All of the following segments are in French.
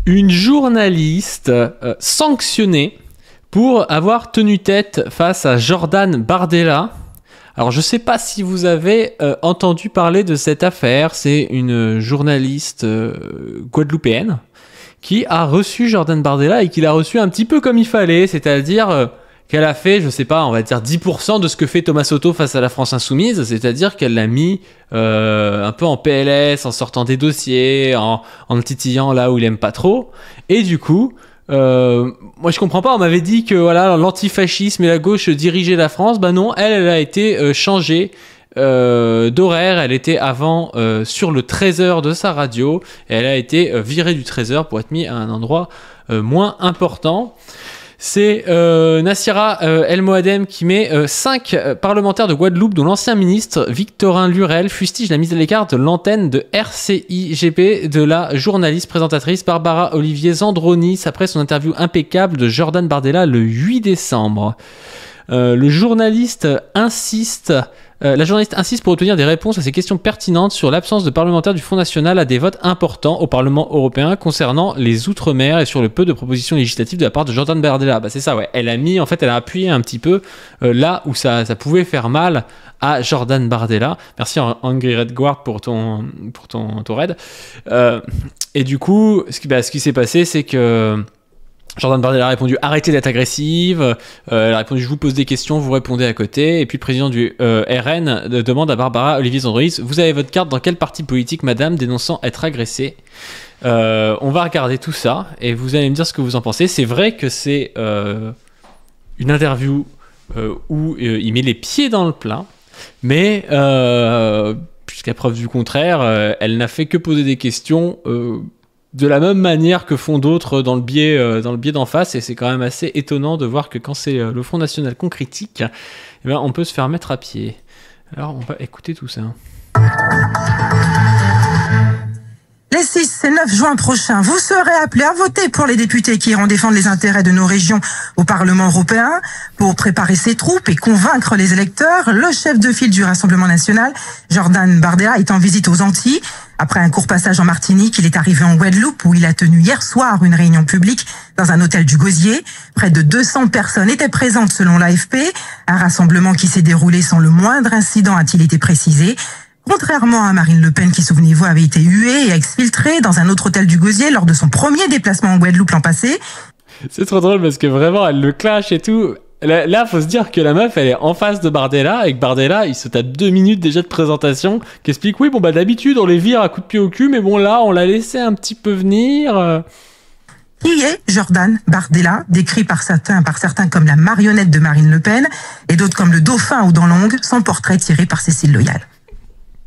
Une journaliste sanctionnée pour avoir tenu tête face à Jordan Bardella. Alors je sais pas si vous avez entendu parler de cette affaire. C'est une journaliste guadeloupéenne qui a reçu Jordan Bardella et qui l'a reçu un petit peu comme il fallait, c'est-à-dire qu'elle a fait, je sais pas, on va dire 10% de ce que fait Thomas Soto face à la France Insoumise, c'est-à-dire qu'elle l'a mis un peu en PLS, en sortant des dossiers, en le titillant là où il aime pas trop. Et du coup, moi je comprends pas, on m'avait dit que voilà, l'antifascisme et la gauche dirigeaient la France. Bah non, elle a été changée d'horaire. Elle était avant sur le 13h de sa radio et elle a été virée du 13h pour être mise à un endroit moins important. C'est Nassira El Moadem qui met 5 parlementaires de Guadeloupe, dont l'ancien ministre Victorin Lurel, fustige la mise à l'écart de l'antenne de RCIGP de la journaliste présentatrice Barbara Olivier Zandronis après son interview impeccable de Jordan Bardella le 8 décembre. La journaliste insiste pour obtenir des réponses à ces questions pertinentes sur l'absence de parlementaires du Front National à des votes importants au Parlement européen concernant les Outre-mer et sur le peu de propositions législatives de la part de Jordan Bardella. Bah c'est ça, ouais. Elle a appuyé un petit peu là où ça pouvait faire mal à Jordan Bardella. Merci Angry Redguard pour ton raid. Et du coup, ce qui s'est passé, c'est que Jordan Bardella a répondu « Arrêtez d'être agressive ». Elle a répondu « Je vous pose des questions, vous répondez à côté ». Et puis le président du RN demande à Barbara Olivier Zandronis « Vous avez votre carte dans quel parti politique, madame, dénonçant être agressée ?» On va regarder tout ça et vous allez me dire ce que vous en pensez. C'est vrai que c'est une interview où il met les pieds dans le plat, mais jusqu'à preuve du contraire, elle n'a fait que poser des questions de la même manière que font d'autres dans le biais d'en face, et c'est quand même assez étonnant de voir que quand c'est le Front National qu'on critique, eh ben, on peut se faire mettre à pied. Alors on va écouter tout ça. Les 6 et 9 juin prochains, vous serez appelés à voter pour les députés qui iront défendre les intérêts de nos régions au Parlement européen. Pour préparer ses troupes et convaincre les électeurs, le chef de file du Rassemblement national, Jordan Bardella, est en visite aux Antilles. Après un court passage en Martinique, il est arrivé en Guadeloupe où il a tenu hier soir une réunion publique dans un hôtel du Gosier. Près de 200 personnes étaient présentes selon l'AFP. Un rassemblement qui s'est déroulé sans le moindre incident, a-t-il été précisé. Contrairement à Marine Le Pen qui, souvenez-vous, avait été huée et exfiltrée dans un autre hôtel du Gosier lors de son premier déplacement en Guadeloupe l'an passé. C'est trop drôle parce que vraiment, elle le clash et tout. Là, faut se dire que la meuf, elle est en face de Bardella et que Bardella, il se tape 2 minutes déjà de présentation qui explique, oui, bon, bah d'habitude, on les vire à coups de pied au cul, mais bon, là, on l'a laissé un petit peu venir. Qui est Jordan Bardella, décrit par certains comme la marionnette de Marine Le Pen et d'autres comme le dauphin ou dans l'ongle, son portrait tiré par Cécile Loyal.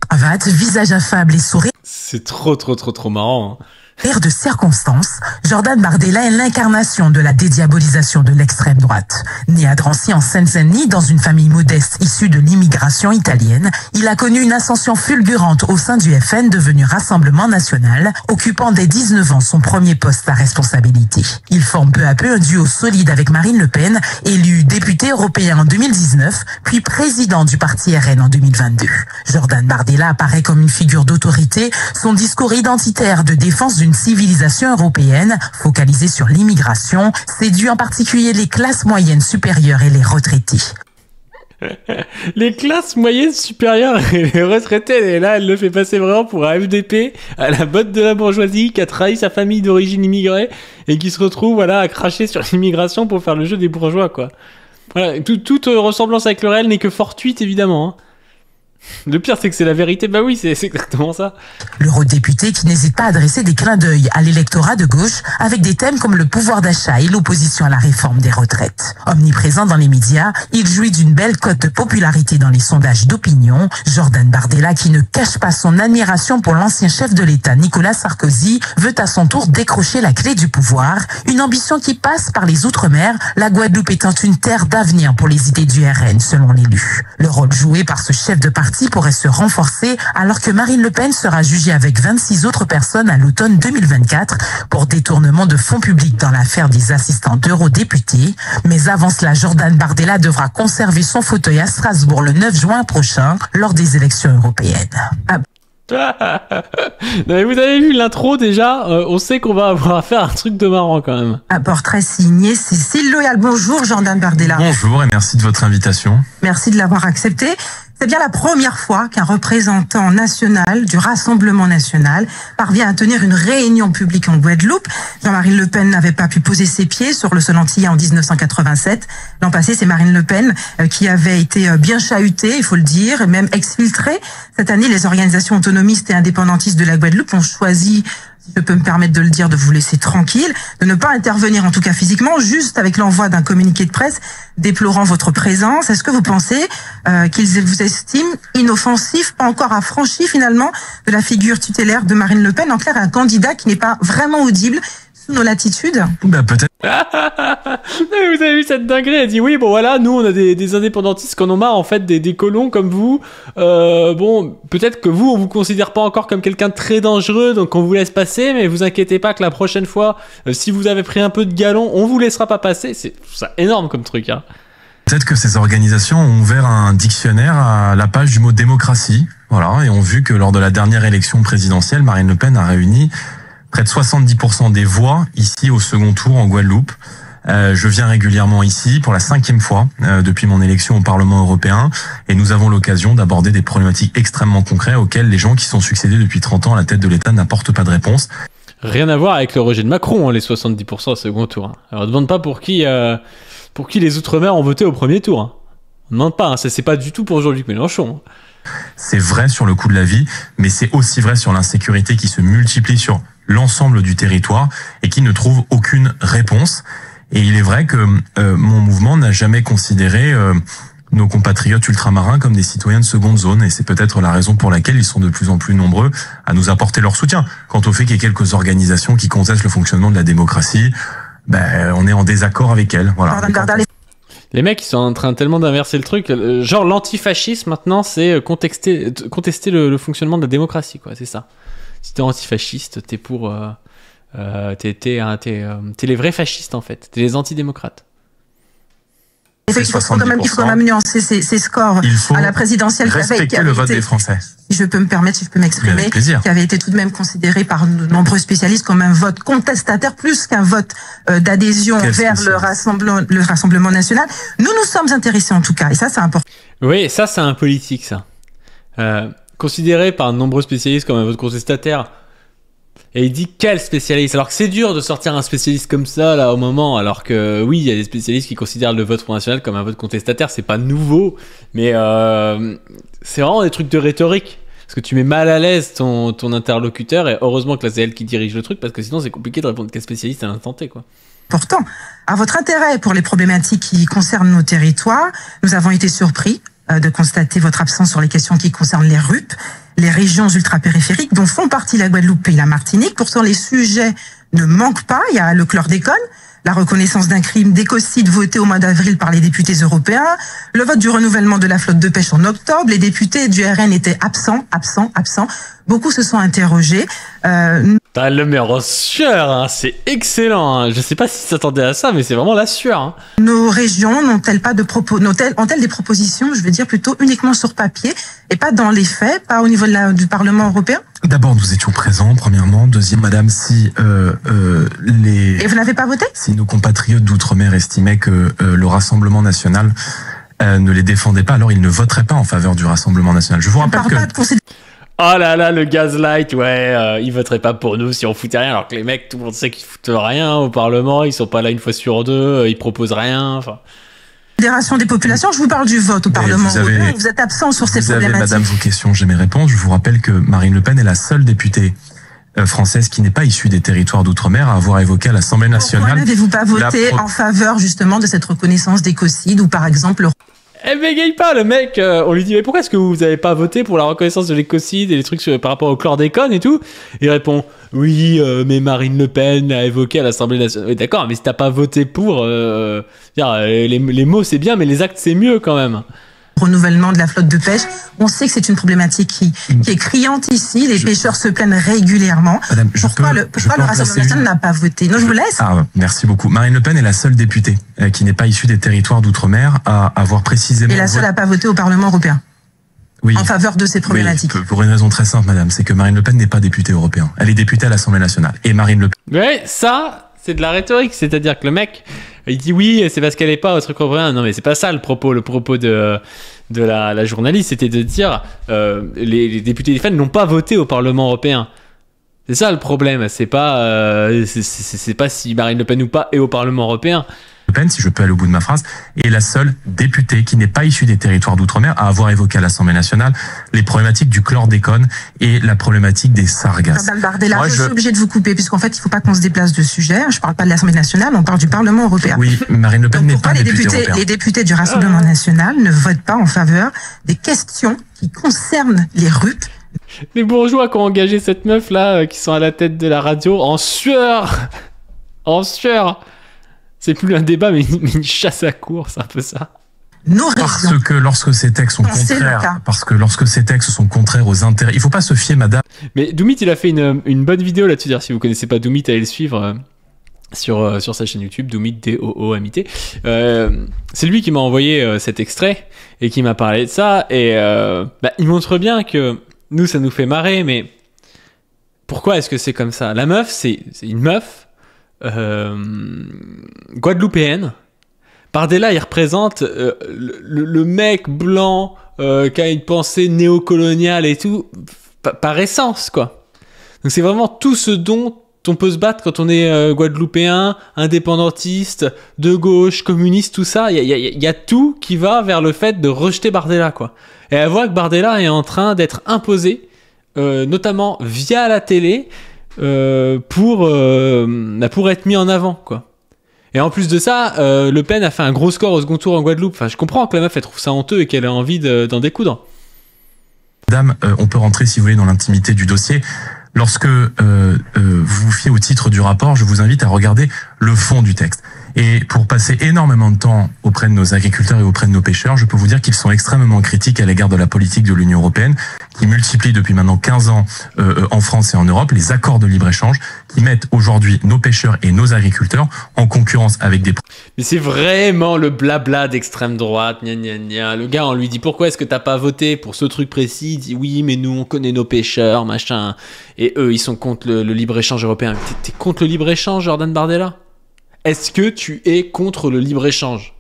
Cravate, visage affable et sourire. C'est trop marrant. Air de circonstance, Jordan Bardella est l'incarnation de la dédiabolisation de l'extrême droite. Né à Drancy en Seine-Saint-Denis dans une famille modeste issue de l'immigration italienne, il a connu une ascension fulgurante au sein du FN devenu Rassemblement National, occupant dès 19 ans son premier poste à responsabilité. Il forme peu à peu un duo solide avec Marine Le Pen, élu député européen en 2019, puis président du parti RN en 2022. Jordan Bardella apparaît comme une figure d'autorité, son discours identitaire de défense d'une civilisation européenne focalisée sur l'immigration séduit en particulier les classes moyennes supérieures et les retraités. Les classes moyennes supérieures et les retraités, et là elle le fait passer vraiment pour un FDP à la botte de la bourgeoisie qui a trahi sa famille d'origine immigrée et qui se retrouve voilà à cracher sur l'immigration pour faire le jeu des bourgeois quoi. Voilà, toute ressemblance avec le réel n'est que fortuite évidemment. Le pire, c'est que c'est la vérité. Bah oui, c'est exactement ça. L'eurodéputé qui n'hésite pas à adresser des clins d'œil à l'électorat de gauche avec des thèmes comme le pouvoir d'achat et l'opposition à la réforme des retraites. Omniprésent dans les médias, il jouit d'une belle cote de popularité dans les sondages d'opinion. Jordan Bardella, qui ne cache pas son admiration pour l'ancien chef de l'État Nicolas Sarkozy, veut à son tour décrocher la clé du pouvoir. Une ambition qui passe par les Outre-mer, la Guadeloupe étant une terre d'avenir pour les idées du RN, selon l'élu. Le rôle joué par ce chef de parti pourrait se renforcer alors que Marine Le Pen sera jugée avec 26 autres personnes à l'automne 2024 pour détournement de fonds publics dans l'affaire des assistants d'eurodéputés. Mais avant cela, Jordan Bardella devra conserver son fauteuil à Strasbourg le 9 juin prochain lors des élections européennes. Non, mais vous avez vu l'intro déjà, on sait qu'on va avoir à faire un truc de marrant quand même. Un portrait signé Cécile Loyal. Bonjour Jordan Bardella. Bonjour et merci de votre invitation. Merci de l'avoir accepté. C'est bien la première fois qu'un représentant national du Rassemblement national parvient à tenir une réunion publique en Guadeloupe. Jean-Marie Le Pen n'avait pas pu poser ses pieds sur le sol antillais en 1987. L'an passé, c'est Marine Le Pen qui avait été bien chahutée, il faut le dire, et même exfiltrée. Cette année, les organisations autonomistes et indépendantistes de la Guadeloupe ont choisi, si je peux me permettre de le dire, de vous laisser tranquille, de ne pas intervenir, en tout cas physiquement, juste avec l'envoi d'un communiqué de presse déplorant votre présence. Est-ce que vous pensez qu'ils vous estiment inoffensifs, pas encore affranchis finalement de la figure tutélaire de Marine Le Pen, en clair un candidat qui n'est pas vraiment audible sous nos latitudes? Bah, peut-être. Vous avez vu cette dinguerie, elle dit oui, bon voilà, nous on a des indépendantistes qu'on en marre en fait, des colons comme vous. Bon, peut-être que vous, on vous considère pas encore comme quelqu'un de très dangereux, donc on vous laisse passer, mais vous inquiétez pas que la prochaine fois, si vous avez pris un peu de galon, on vous laissera pas passer. C'est ça énorme comme truc, hein. Peut-être que ces organisations ont ouvert un dictionnaire à la page du mot démocratie, voilà, et ont vu que lors de la dernière élection présidentielle, Marine Le Pen a réuni près de 70% des voix ici au second tour en Guadeloupe. Je viens régulièrement ici pour la 5e fois depuis mon élection au Parlement européen et nous avons l'occasion d'aborder des problématiques extrêmement concrètes auxquelles les gens qui sont succédés depuis 30 ans à la tête de l'État n'apportent pas de réponse. Rien à voir avec le rejet de Macron, hein, les 70% au second tour. Hein. Alors, on ne demande pas pour qui les Outre-mer ont voté au premier tour. Hein. On ne demande pas, hein, c'est pas du tout pour Jean-Luc Mélenchon. Hein. C'est vrai sur le coût de la vie, mais c'est aussi vrai sur l'insécurité qui se multiplie sur l'ensemble du territoire et qui ne trouve aucune réponse. Et il est vrai que mon mouvement n'a jamais considéré nos compatriotes ultramarins comme des citoyens de seconde zone. Et c'est peut-être la raison pour laquelle ils sont de plus en plus nombreux à nous apporter leur soutien. Quant au fait qu'il y ait quelques organisations qui contestent le fonctionnement de la démocratie, on est en désaccord avec elles. Voilà. Les mecs, ils sont en train tellement d'inverser le truc. Genre, l'antifascisme, maintenant, c'est contester le fonctionnement de la démocratie, quoi. C'est ça. Si t'es antifasciste, t'es pour... t'es les vrais fascistes, en fait. T'es les antidémocrates. Effectivement, il faut quand même nuancer ces scores à la présidentielle. Respecter le vote des Français. Si je peux me permettre, si je peux m'exprimer, qui avait été tout de même considéré par de nombreux spécialistes comme un vote contestataire plus qu'un vote d'adhésion vers le Rassemblement national. Nous sommes intéressés en tout cas, et ça c'est important. Oui, ça c'est un politique, ça. Considéré par de nombreux spécialistes comme un vote contestataire. Et il dit quel spécialiste, alors que c'est dur de sortir un spécialiste comme ça là au moment, alors que oui, il y a des spécialistes qui considèrent le vote Front National comme un vote contestataire, c'est pas nouveau, mais c'est vraiment des trucs de rhétorique, parce que tu mets mal à l'aise ton interlocuteur, et heureusement que là c'est elle qui dirige le truc, parce que sinon c'est compliqué de répondre quel spécialiste à l'instant T, quoi. Pourtant, à votre intérêt pour les problématiques qui concernent nos territoires, nous avons été surpris de constater votre absence sur les questions qui concernent les RUP, les régions ultra-périphériques dont font partie la Guadeloupe et la Martinique. Pourtant, les sujets ne manquent pas. Il y a le chlordécone, la reconnaissance d'un crime d'écocide voté au mois d'avril par les députés européens, le vote du renouvellement de la flotte de pêche en octobre. Les députés du RN étaient absents. Beaucoup se sont interrogés. T'as le met en sueur, hein. C'est excellent. Hein. Je sais pas si s'attendaient à ça, mais c'est vraiment la sueur. Hein. Nos régions n'ont-elles pas ont-elles des propositions, je veux dire plutôt uniquement sur papier et pas dans les faits, pas au niveau du Parlement européen? D'abord, nous étions présents, premièrement. Deuxième, madame, si Et vous n'avez pas voté? Si nos compatriotes d'outre-mer estimaient que le Rassemblement national ne les défendait pas, alors ils ne voteraient pas en faveur du Rassemblement national. Je vous rappelle que... Oh là là, le gaslight, ouais, ils voteraient pas pour nous si on foutait rien, alors que les mecs, tout le monde sait qu'ils foutent rien au Parlement, ils sont pas là une fois sur deux, ils proposent rien, enfin... Fédération des populations, je vous parle du vote au Parlement européen, vous êtes absent sur ces problématiques. Vous avez, madame, vos questions, j'ai mes réponses. Je vous rappelle que Marine Le Pen est la seule députée française qui n'est pas issue des territoires d'outre-mer à avoir évoqué à l'Assemblée nationale... Pourquoi n'avez-vous pas voté en faveur, justement, de cette reconnaissance d'écocide, ou par exemple... Elle bégaye pas, le mec. On lui dit mais pourquoi est-ce que vous avez pas voté pour la reconnaissance de l'écocide et les trucs par rapport au chlordécone et tout? Il répond oui, mais Marine Le Pen l'a évoqué à l'Assemblée nationale. Oui, d'accord, mais si t'as pas voté pour, les mots c'est bien, mais les actes c'est mieux quand même. Renouvellement de la flotte de pêche. On sait que c'est une problématique qui est criante ici. Les pêcheurs se plaignent régulièrement. Madame, pourquoi le Rassemblement national n'a pas voté? Non, je vous laisse. Merci beaucoup. Marine Le Pen est la seule députée qui n'est pas issue des territoires d'outre-mer à avoir précisément... Et la seule à pas voter au Parlement européen. Oui. en faveur de ces problématiques. Oui, pour une raison très simple, madame, c'est que Marine Le Pen n'est pas députée européenne. Elle est députée à l'Assemblée nationale. Et Marine Le Pen... Ouais, ça, c'est de la rhétorique. C'est-à-dire que le mec, il dit oui, c'est parce qu'elle n'est pas au truc européen. Non, mais c'est pas ça le propos. Le propos de la journaliste, c'était de dire les députés des FN n'ont pas voté au Parlement européen. C'est ça le problème. C'est pas si Marine Le Pen ou pas est au Parlement européen. Le Pen, si je peux aller au bout de ma phrase, est la seule députée qui n'est pas issue des territoires d'outre-mer à avoir évoqué à l'Assemblée nationale les problématiques du chlordécone et la problématique des sargasses. Madame Bardella, je suis obligée de vous couper, puisqu'en fait, il ne faut pas qu'on se déplace de sujet. Je ne parle pas de l'Assemblée nationale, on parle du Parlement européen. Oui, Marine Le Pen n'est pas députée européenne. Les députés du Rassemblement national ne votent pas en faveur des questions qui concernent les RUP. Les bourgeois qui ont engagé cette meuf là, qui sont à la tête de la radio, en sueur. En sueur. C'est plus un débat, mais une chasse à course, c'est un peu ça. Parce que lorsque ces textes sont contraires, aux intérêts, il faut pas se fier, madame. Mais Doumit, il a fait une bonne vidéo là-dessus. Si vous connaissez pas Doumit, allez le suivre sur sa chaîne YouTube, Doumit, D-O-O-M-I-T. C'est lui qui m'a envoyé cet extrait et qui m'a parlé de ça. Et il montre bien que nous, ça nous fait marrer, mais pourquoi est-ce que c'est comme ça? La meuf, c'est une meuf guadeloupéenne. Bardella, il représente le mec blanc qui a une pensée néocoloniale et tout, par essence, quoi. Donc c'est vraiment tout ce dont on peut se battre quand on est guadeloupéen, indépendantiste, de gauche, communiste, tout ça. Il y a tout qui va vers le fait de rejeter Bardella, quoi. Et elle voit que Bardella est en train d'être imposé, notamment via la télé, pour être mis en avant, quoi. Et en plus de ça, Le Pen a fait un gros score au second tour en Guadeloupe. Enfin, je comprends que la meuf, elle trouve ça honteux et qu'elle a envie d'en découdre. Madame, on peut rentrer, si vous voulez, dans l'intimité du dossier. Lorsque vous vous fiez au titre du rapport, je vous invite à regarder le fond du texte. Et pour passer énormément de temps auprès de nos agriculteurs et auprès de nos pêcheurs, je peux vous dire qu'ils sont extrêmement critiques à l'égard de la politique de l'Union européenne, qui multiplie depuis maintenant 15 ans en France et en Europe les accords de libre-échange, qui mettent aujourd'hui nos pêcheurs et nos agriculteurs en concurrence avec des... Mais c'est vraiment le blabla d'extrême droite, gna gna gna. Le gars, on lui dit pourquoi est-ce que t'as pas voté pour ce truc précis? Il dit oui, mais nous on connaît nos pêcheurs, machin. Et eux, ils sont contre le libre-échange européen. T'es contre le libre-échange, Jordan Bardella? Est-ce que tu es contre le libre-échange?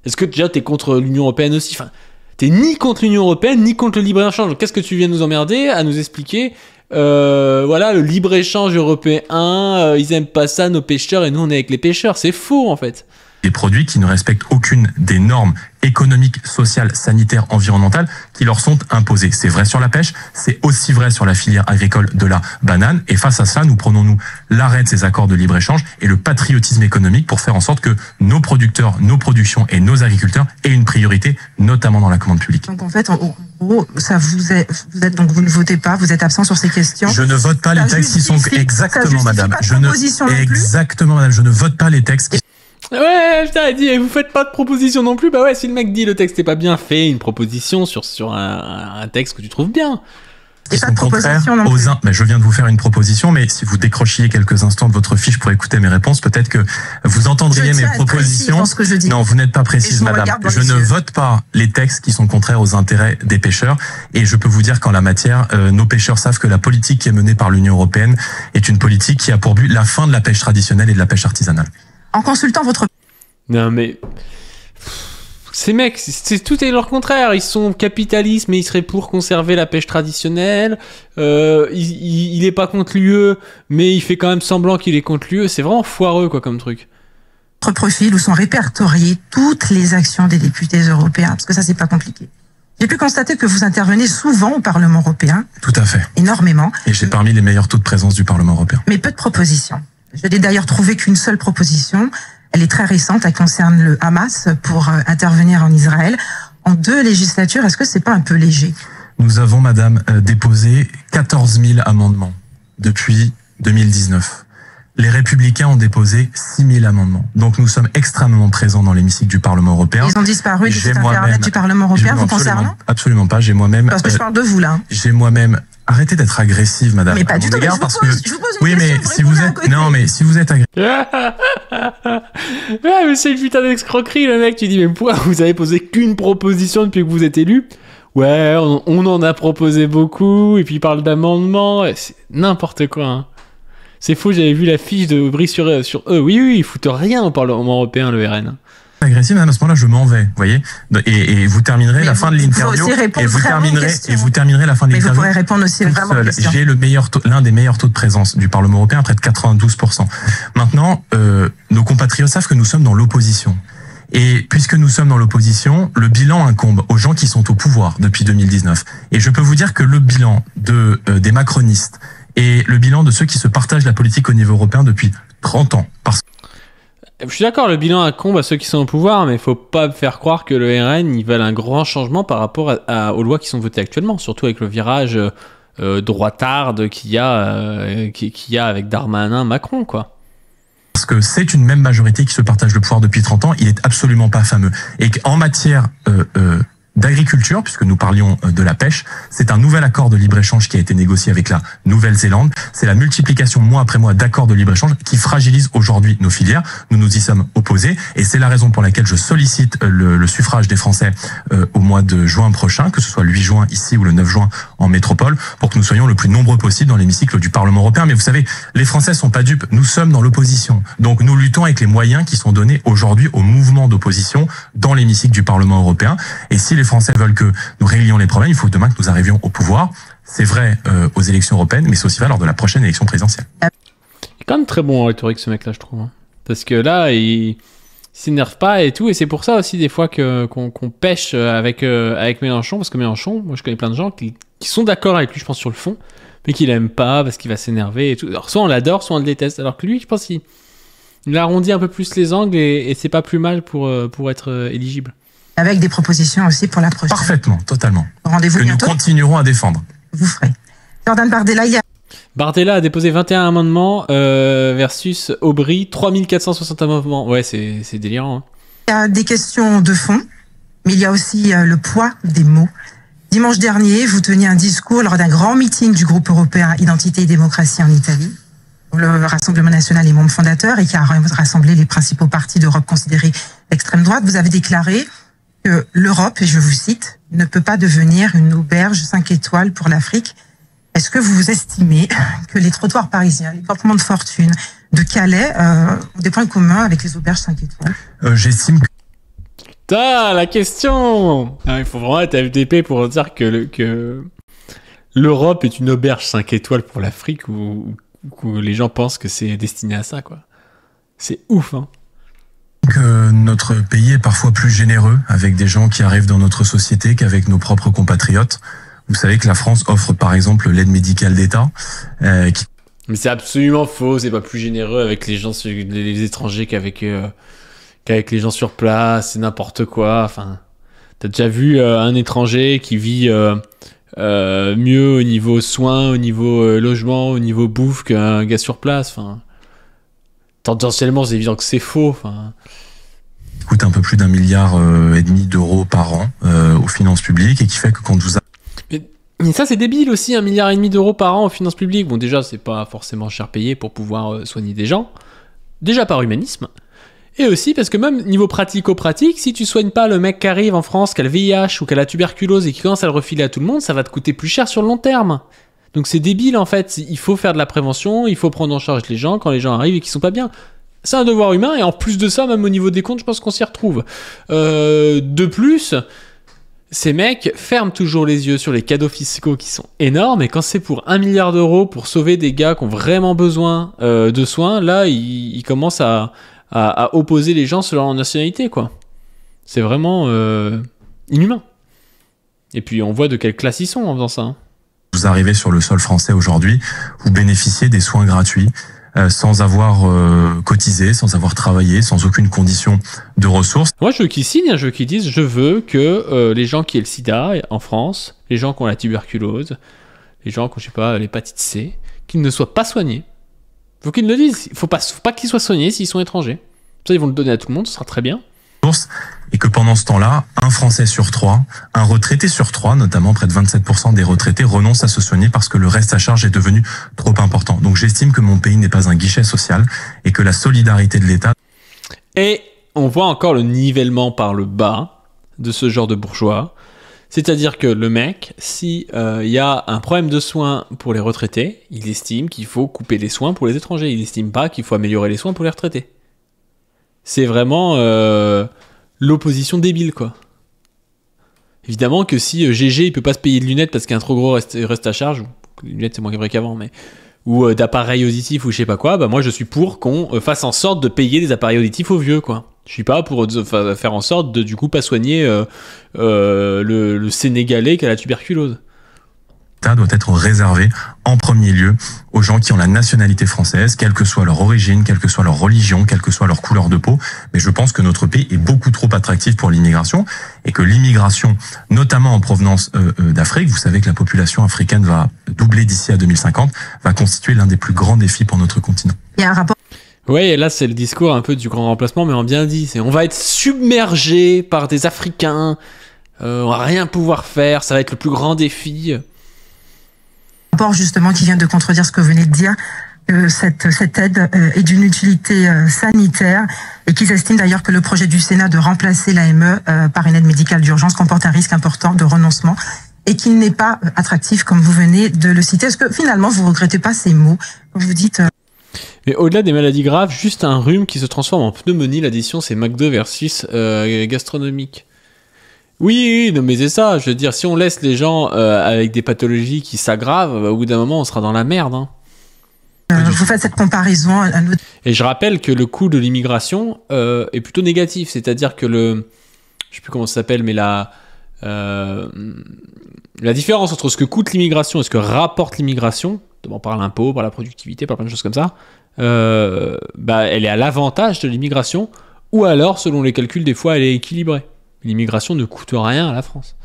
Est-ce que déjà t'es contre l'Union européenne aussi? Enfin, t'es ni contre l'Union européenne, ni contre le libre-échange. Qu'est-ce que tu viens nous emmerder à nous expliquer? Voilà, le libre-échange européen, ils aiment pas ça, nos pêcheurs, et nous on est avec les pêcheurs. C'est faux, en fait. Des produits qui ne respectent aucune des normes économiques, sociales, sanitaires, environnementales qui leur sont imposées. C'est vrai sur la pêche, c'est aussi vrai sur la filière agricole de la banane. Et face à ça, nous prenons l'arrêt de ces accords de libre-échange et le patriotisme économique pour faire en sorte que nos producteurs, nos productions et nos agriculteurs aient une priorité, notamment dans la commande publique. Donc en fait, en gros, ça donc vous ne votez pas, vous êtes absent sur ces questions. Je ne vote pas les textes qui sont exactement, madame. Je ne vote pas les textes qui... Ouais, putain, elle dit, vous faites pas de proposition non plus. Bah ouais, si le mec dit le texte est pas bien fait, une proposition sur un texte que tu trouves bien. Et pas de proposition non plus. Mais je viens de vous faire une proposition, mais si vous décrochiez quelques instants de votre fiche pour écouter mes réponses, peut-être que vous entendriez mes propositions. Dans ce que je dis. Non, vous n'êtes pas précise, madame. Je ne vote pas les textes qui sont contraires aux intérêts des pêcheurs. Et je peux vous dire qu'en la matière, nos pêcheurs savent que la politique qui est menée par l'Union européenne est une politique qui a pour but la fin de la pêche traditionnelle et de la pêche artisanale. En consultant votre... Non mais... Ces mecs, tout est leur contraire. Ils sont capitalistes, mais ils seraient pour conserver la pêche traditionnelle. Il est pas contre l'UE, mais il fait quand même semblant qu'il est contre l'UE. C'est vraiment foireux, quoi, comme truc. Votre profil où sont répertoriées toutes les actions des députés européens, parce que ça, c'est pas compliqué. J'ai pu constater que vous intervenez souvent au Parlement européen. Tout à fait. Énormément. Et j'ai parmi les meilleurs taux de présence du Parlement européen. Mais peu de propositions. Je n'ai d'ailleurs trouvé qu'une seule proposition. Elle est très récente, elle concerne le Hamas pour intervenir en Israël. En 2 législatures, est-ce que c'est pas un peu léger? Nous avons, madame, déposé 14 000 amendements depuis 2019. Les Républicains ont déposé 6 000 amendements. Donc nous sommes extrêmement présents dans l'hémicycle du Parlement européen. Ils ont disparu du site internet du Parlement européen, vous concernant? Absolument pas, j'ai moi-même... Parce que je parle de vous, là. J'ai moi-même... Arrêtez d'être agressive, madame. Mais pas du tout, mais je vous pose une question, mais si vous êtes... Non, mais si vous êtes agressive... Ouais, mais c'est une putain d'escroquerie, le mec. Tu dis, mais pourquoi vous avez posé qu'une proposition depuis que vous êtes élu? Ouais, on en a proposé beaucoup, et puis il parle d'amendements, c'est n'importe quoi. Hein. C'est faux, j'avais vu la fiche de Aubry sur eux. Oui, ils foutent rien au Parlement européen, le RN. Agressif, à ce moment-là, je m'en vais, vous voyez, et vous terminerez la fin de l'interview, et vous terminerez la fin de l'interview. Mais vous pourrez répondre aussi vraiment aux questions. J'ai l'un des meilleurs taux de présence du Parlement européen, près de 92%. Maintenant, nos compatriotes savent que nous sommes dans l'opposition. Et puisque nous sommes dans l'opposition, le bilan incombe aux gens qui sont au pouvoir depuis 2019. Et je peux vous dire que le bilan des macronistes et le bilan de ceux qui se partagent la politique au niveau européen depuis 30 ans. Je suis d'accord, le bilan incombe à ceux qui sont au pouvoir, mais il faut pas me faire croire que le RN, ils veulent un grand changement par rapport aux lois qui sont votées actuellement, surtout avec le virage droitarde qu'il y a avec Darmanin, Macron, quoi. Parce que c'est une même majorité qui se partage le pouvoir depuis 30 ans, il est absolument pas fameux. Et qu'en matière d'agriculture, puisque nous parlions de la pêche, c'est un nouvel accord de libre-échange qui a été négocié avec la Nouvelle-Zélande. C'est la multiplication mois après mois d'accords de libre-échange qui fragilise aujourd'hui nos filières. Nous nous y sommes opposés et c'est la raison pour laquelle je sollicite le suffrage des Français au mois de juin prochain, que ce soit le 8 juin ici ou le 9 juin en métropole, pour que nous soyons le plus nombreux possible dans l'hémicycle du Parlement européen. Mais vous savez, les Français sont pas dupes, nous sommes dans l'opposition. Donc nous luttons avec les moyens qui sont donnés aujourd'hui au mouvement d'opposition dans l'hémicycle du Parlement européen. Et si les Français veulent que nous réglions les problèmes, il faut demain que nous arrivions au pouvoir. C'est vrai aux élections européennes, mais c'est aussi vrai lors de la prochaine élection présidentielle. Il est quand même très bon en rhétorique, ce mec-là, je trouve. Hein. Parce que là, il s'énerve pas et tout. Et c'est pour ça aussi, des fois, qu'on pêche avec Mélenchon. Parce que Mélenchon, moi, je connais plein de gens qui sont d'accord avec lui, je pense, sur le fond, mais qui l'aiment pas parce qu'il va s'énerver et tout. Alors, soit on l'adore, soit on le déteste. Alors que lui, je pense qu'il arrondit un peu plus les angles et c'est pas plus mal pour être éligible. Avec des propositions aussi pour la prochaine. Parfaitement, totalement. Rendez-vous que bientôt. Nous continuerons à défendre. Vous ferez. Jordan Bardella, Bardella a déposé 21 amendements versus Aubry 3460 amendements. Ouais, c'est délirant. Hein. Il y a des questions de fond, mais il y a aussi le poids des mots. Dimanche dernier, vous teniez un discours lors d'un grand meeting du groupe européen Identité et Démocratie en Italie. Le Rassemblement national est membre fondateur et qui a rassemblé les principaux partis d'Europe considérés d'extrême droite. Vous avez déclaré que l'Europe, et je vous cite, ne peut pas devenir une auberge 5 étoiles pour l'Afrique. Est-ce que vous estimez que les trottoirs parisiens, les campements de fortune de Calais ont des points communs avec les auberges 5 étoiles? J'estime que... Putain, la question! Il faut vraiment être FDP pour dire que l'Europe est une auberge 5 étoiles pour l'Afrique ou les gens pensent que c'est destiné à ça, quoi. C'est ouf, hein. Que notre pays est parfois plus généreux avec des gens qui arrivent dans notre société qu'avec nos propres compatriotes. Vous savez que la France offre par exemple l'aide médicale d'État. Mais c'est absolument faux, c'est pas plus généreux avec les gens, les étrangers qu'avec les gens sur place, c'est n'importe quoi. Enfin, t'as déjà vu un étranger qui vit mieux au niveau soins, au niveau logement, au niveau bouffe qu'un gars sur place. Enfin, tendanciellement, c'est évident que c'est faux. Enfin, coûte un peu plus d'1,5 milliard d'euros par an aux finances publiques et qui fait que quand vous mais ça, c'est débile aussi, 1,5 milliard d'euros par an aux finances publiques. Bon, déjà, c'est pas forcément cher payé pour pouvoir soigner des gens. Déjà par humanisme. Et aussi parce que même niveau pratico-pratique, si tu soignes pas le mec qui arrive en France, qui a le VIH ou qui a la tuberculose et qui commence à le refiler à tout le monde, ça va te coûter plus cher sur le long terme. Donc c'est débile en fait. Il faut faire de la prévention, il faut prendre en charge les gens quand les gens arrivent et qu'ils sont pas bien. C'est un devoir humain et en plus de ça, même au niveau des comptes, je pense qu'on s'y retrouve. De plus... Ces mecs ferment toujours les yeux sur les cadeaux fiscaux qui sont énormes et quand c'est pour 1 milliard d'euros pour sauver des gars qui ont vraiment besoin de soins, là, ils commencent à opposer les gens selon leur nationalité, quoi. C'est vraiment inhumain. Et puis, on voit de quelle classe ils sont en faisant ça. Hein. Vous arrivez sur le sol français aujourd'hui, vous bénéficiez des soins gratuits, sans avoir cotisé, sans avoir travaillé, sans aucune condition de ressources. Moi, je veux qu'ils signent, je veux qu'ils disent, je veux que les gens qui ont le sida en France, les gens qui ont la tuberculose, les gens qui ont, je sais pas, l'hépatite C, qu'ils ne soient pas soignés. Il faut qu'ils le disent. Il faut pas qu'ils soient soignés s'ils sont étrangers. Ça, ils vont le donner à tout le monde, ce sera très bien. Et que pendant ce temps-là, un Français sur 3, un retraité sur 3, notamment près de 27% des retraités, renoncent à se soigner parce que le reste à charge est devenu trop important. Donc j'estime que mon pays n'est pas un guichet social et que la solidarité de l'État... Et on voit encore le nivellement par le bas de ce genre de bourgeois. C'est-à-dire que le mec, si y a un problème de soins pour les retraités, il estime qu'il faut couper les soins pour les étrangers. Il estime pas qu'il faut améliorer les soins pour les retraités. C'est vraiment l'opposition débile, quoi. Évidemment que si GG il peut pas se payer de lunettes parce qu'il y a un trop gros reste à charge, ou les lunettes c'est moins vrai qu'avant, mais ou d'appareils auditifs ou je sais pas quoi, bah moi je suis pour qu'on fasse en sorte de payer des appareils auditifs aux vieux, quoi. Je suis pas pour faire en sorte de du coup pas soigner le Sénégalais qui a la tuberculose. Doit être réservé en premier lieu aux gens qui ont la nationalité française, quelle que soit leur origine, quelle que soit leur religion, quelle que soit leur couleur de peau. Mais je pense que notre pays est beaucoup trop attractif pour l'immigration et que l'immigration, notamment en provenance d'Afrique, vous savez que la population africaine va doubler d'ici à 2050, va constituer l'un des plus grands défis pour notre continent. Il y a un rapport. Oui, et là c'est le discours un peu du grand remplacement, mais en bien dit. On va être submergé par des Africains, on va rien pouvoir faire, ça va être le plus grand défi. Rapport justement qui vient de contredire ce que vous venez de dire, cette aide est d'une utilité sanitaire et qu'ils estiment d'ailleurs que le projet du Sénat de remplacer l'AME par une aide médicale d'urgence comporte un risque important de renoncement et qu'il n'est pas attractif comme vous venez de le citer. Est-ce que finalement vous regrettez pas ces mots quand vous dites Mais au-delà des maladies graves, juste un rhume qui se transforme en pneumonie, l'addition c'est McDo versus gastronomique. Oui, non mais c'est ça, je veux dire, si on laisse les gens avec des pathologies qui s'aggravent, au bout d'un moment on sera dans la merde. Hein. Vous faites cette comparaison à notre... Et je rappelle que le coût de l'immigration est plutôt négatif, c'est-à-dire que je sais plus comment ça s'appelle, mais la différence entre ce que coûte l'immigration et ce que rapporte l'immigration, notamment par l'impôt, par la productivité, par plein de choses comme ça, elle est à l'avantage de l'immigration, ou alors, selon les calculs, des fois elle est équilibrée. L'immigration ne coûte rien à la France.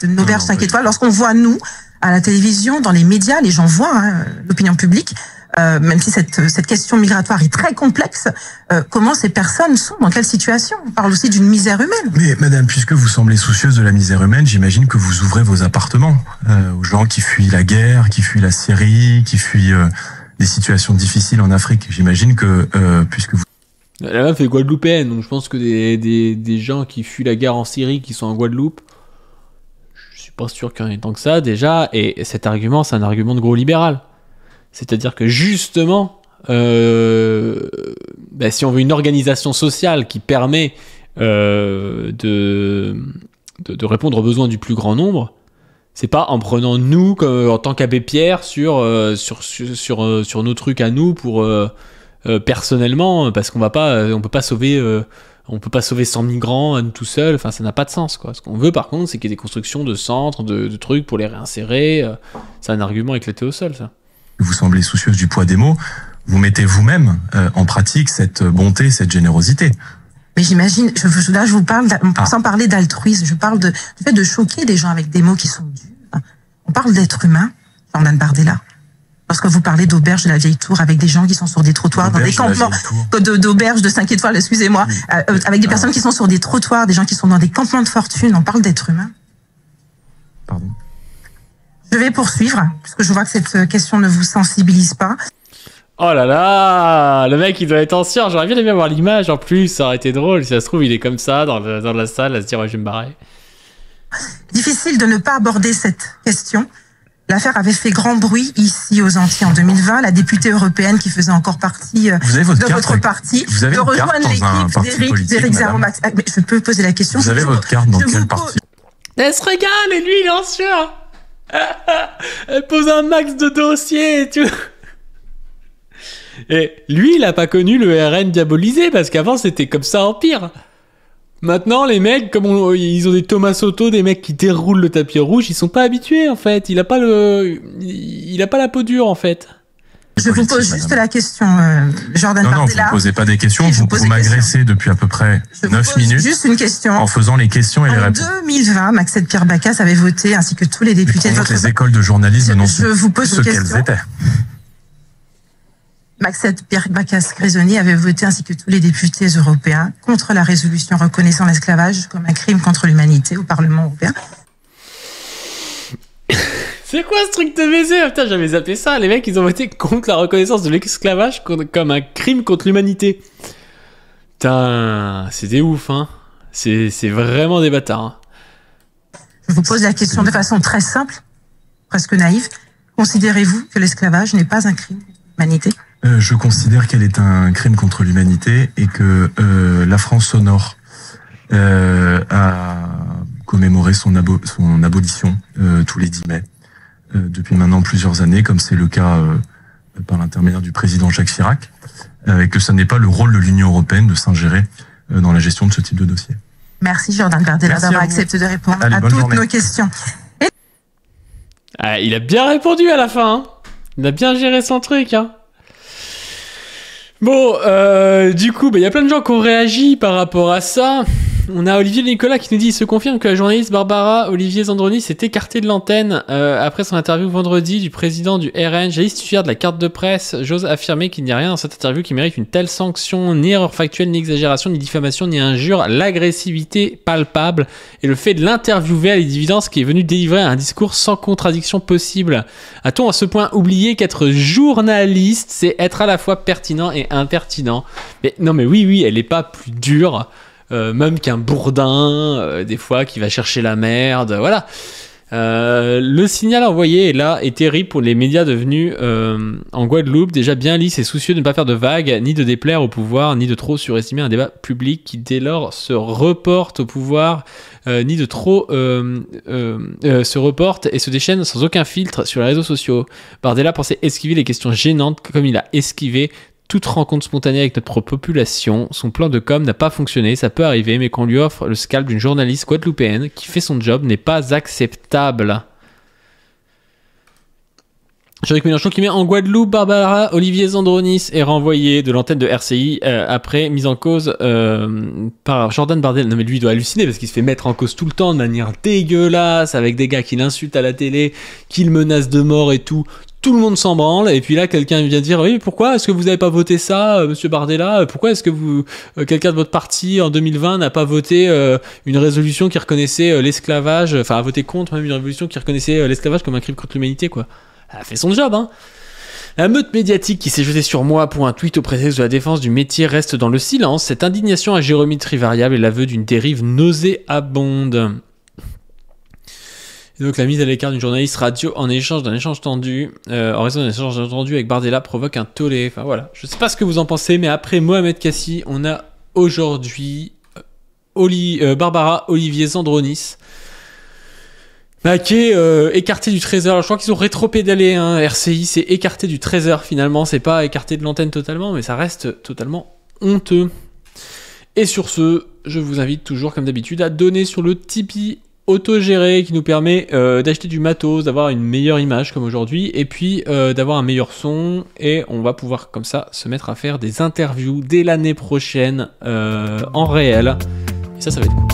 Nos berges 5 étoiles, lorsqu'on voit nous, à la télévision, dans les médias, les gens voient l'opinion publique, même si cette question migratoire est très complexe, comment ces personnes sont, dans quelle situation? On parle aussi d'une misère humaine. Mais madame, puisque vous semblez soucieuse de la misère humaine, j'imagine que vous ouvrez vos appartements aux gens qui fuient la guerre, qui fuient la Syrie, qui fuient des situations difficiles en Afrique. J'imagine que, puisque vous... La meuf est guadeloupéenne, donc je pense que des gens qui fuient la guerre en Syrie, qui sont en Guadeloupe, je suis pas sûr qu'il y en ait tant que ça déjà, et cet argument, c'est un argument de gros libéral. C'est-à-dire que justement, si on veut une organisation sociale qui permet de répondre aux besoins du plus grand nombre, c'est pas en prenant nous, en tant qu'abbé Pierre, sur nos trucs à nous pour... personnellement, parce qu'on peut pas sauver 100 migrants tout seul, enfin ça n'a pas de sens, quoi. Ce qu'on veut par contre, c'est qu'il y ait des constructions de centres, de trucs pour les réinsérer, c'est un argument éclaté au sol, ça. Vous semblez soucieuse du poids des mots, vous mettez vous-même en pratique cette bonté, cette générosité. Mais j'imagine, là je vous parle, sans parler d'altruisme, je parle du fait de choquer des gens avec des mots qui sont durs. On parle d'être humain, Jordan Bardella. Lorsque vous parlez d'auberges de la vieille tour avec des gens qui sont sur des trottoirs, dans des campements, d'auberges de 5 étoiles, excusez-moi, avec des personnes qui sont sur des trottoirs, des gens qui sont dans des campements de fortune, on parle d'être humain. Pardon. Je vais poursuivre, puisque je vois que cette question ne vous sensibilise pas. Oh là là, le mec il doit être ancien, j'aurais bien aimé avoir l'image en plus, ça aurait été drôle, si ça se trouve il est comme ça dans la salle à se dire ouais, je vais me barrer. Difficile de ne pas aborder cette question. L'affaire avait fait grand bruit ici aux Antilles en 2020. La députée européenne qui faisait encore partie de votre parti de rejoindre l'équipe d'Éric Zemmour-Max. Je peux poser la question. Vous avez votre carte dans quel parti? Elle se regarde et lui il est ancien. Elle pose un max de dossiers et tout. Et lui il a pas connu le RN diabolisé parce qu'avant c'était comme ça en pire. Maintenant, les mecs, comme ils ont des Thomas Soto, des mecs qui déroulent le tapis rouge, ils sont pas habitués en fait. Il a pas la peau dure en fait. Je vous pose juste la question, Jordan Bardella. Non, vous ne posez pas des questions, vous m'agressez depuis à peu près 9 minutes. Juste une question. En faisant les questions et les réponses. En 2020, Maxette Pierre-Bacas avait voté, ainsi que tous les députés de votre... Les écoles de journalisme n'ont je vous pose ce qu'elles étaient. Maxette Pierre-Bacas-Grésonnier avait voté, ainsi que tous les députés européens, contre la résolution reconnaissant l'esclavage comme un crime contre l'humanité au Parlement européen. C'est quoi ce truc de baiser? Putain, j'avais zappé ça. Les mecs, ils ont voté contre la reconnaissance de l'esclavage comme un crime contre l'humanité. Putain, c'est des ouf, hein. C'est vraiment des bâtards. Hein. Je vous pose la question de façon très simple, presque naïve. Considérez-vous que l'esclavage n'est pas un crime contre l'humanité ? Je considère qu'elle est un crime contre l'humanité et que la France s'honore à commémorer son abolition tous les 10 mai depuis maintenant plusieurs années, comme c'est le cas par l'intermédiaire du président Jacques Chirac, et que ce n'est pas le rôle de l'Union européenne de s'ingérer dans la gestion de ce type de dossier. Merci Jordan Bardella d'avoir accepté de répondre à toutes nos questions. Ah, il a bien répondu à la fin, hein. Il a bien géré son truc, hein. Bon, du coup, il y a plein de gens qui ont réagi par rapport à ça. On a Olivier Nicolas qui nous dit: il se confirme que la journaliste Barbara Olivier Zandroni s'est écartée de l'antenne après son interview vendredi du président du RN. Journaliste titulaire de la carte de presse, j'ose affirmer qu'il n'y a rien dans cette interview qui mérite une telle sanction, ni erreur factuelle, ni exagération, ni diffamation, ni injure. L'agressivité palpable et le fait de l'interviewer à l'évidence qui est venu délivrer un discours sans contradiction possible. A-t-on à ce point oublié qu'être journaliste, c'est être à la fois pertinent et impertinent? Mais non, mais oui, elle est pas plus dure. Même qu'un Bourdin, des fois, qui va chercher la merde, voilà. Le signal envoyé là est terrible pour les médias devenus en Guadeloupe déjà bien lisses et soucieux de ne pas faire de vagues, ni de déplaire au pouvoir, ni de trop surestimer un débat public qui dès lors se reporte au pouvoir, ni de trop se reporte et se déchaîne sans aucun filtre sur les réseaux sociaux. Bardella pensait esquiver les questions gênantes comme il a esquivé toute rencontre spontanée avec notre propre population. Son plan de com n'a pas fonctionné, ça peut arriver, mais qu'on lui offre le scalp d'une journaliste guadeloupéenne qui fait son job n'est pas acceptable. Jean-Luc Mélenchon qui met: en Guadeloupe, Barbara Olivier Zandronis est renvoyé de l'antenne de RCI après mise en cause par Jordan Bardella. Non mais lui il doit halluciner parce qu'il se fait mettre en cause tout le temps de manière dégueulasse avec des gars qui l'insultent à la télé, qui le menacent de mort et tout. Tout le monde s'en branle, et puis là quelqu'un vient dire: oui, pourquoi est-ce que vous n'avez pas voté ça, monsieur Bardella? Pourquoi est-ce que quelqu'un de votre parti en 2020 n'a pas voté une résolution qui reconnaissait l'esclavage, enfin a voté contre même une résolution qui reconnaissait l'esclavage comme un crime contre l'humanité, quoi. Elle a fait son job, hein. La meute médiatique qui s'est jetée sur moi pour un tweet au prétexte de la défense du métier reste dans le silence. Cette indignation à géométrie variable est l'aveu d'une dérive nauséabonde. Et donc la mise à l'écart d'une journaliste radio en échange d'un échange tendu, en raison d'un échange tendu avec Bardella provoque un tollé. Enfin voilà, je sais pas ce que vous en pensez, mais après Mohamed Kassi, on a aujourd'hui Barbara Olivier Zandronis, qui est écarté du 13h. Alors, je crois qu'ils ont rétro-pédalé, hein. RCI s'est écarté du 13h finalement, c'est pas écarté de l'antenne totalement, mais ça reste totalement honteux. Et sur ce, je vous invite toujours comme d'habitude à donner sur le Tipeee autogéré qui nous permet d'acheter du matos, d'avoir une meilleure image comme aujourd'hui, et puis d'avoir un meilleur son, et on va pouvoir comme ça se mettre à faire des interviews dès l'année prochaine en réel, et ça va être cool.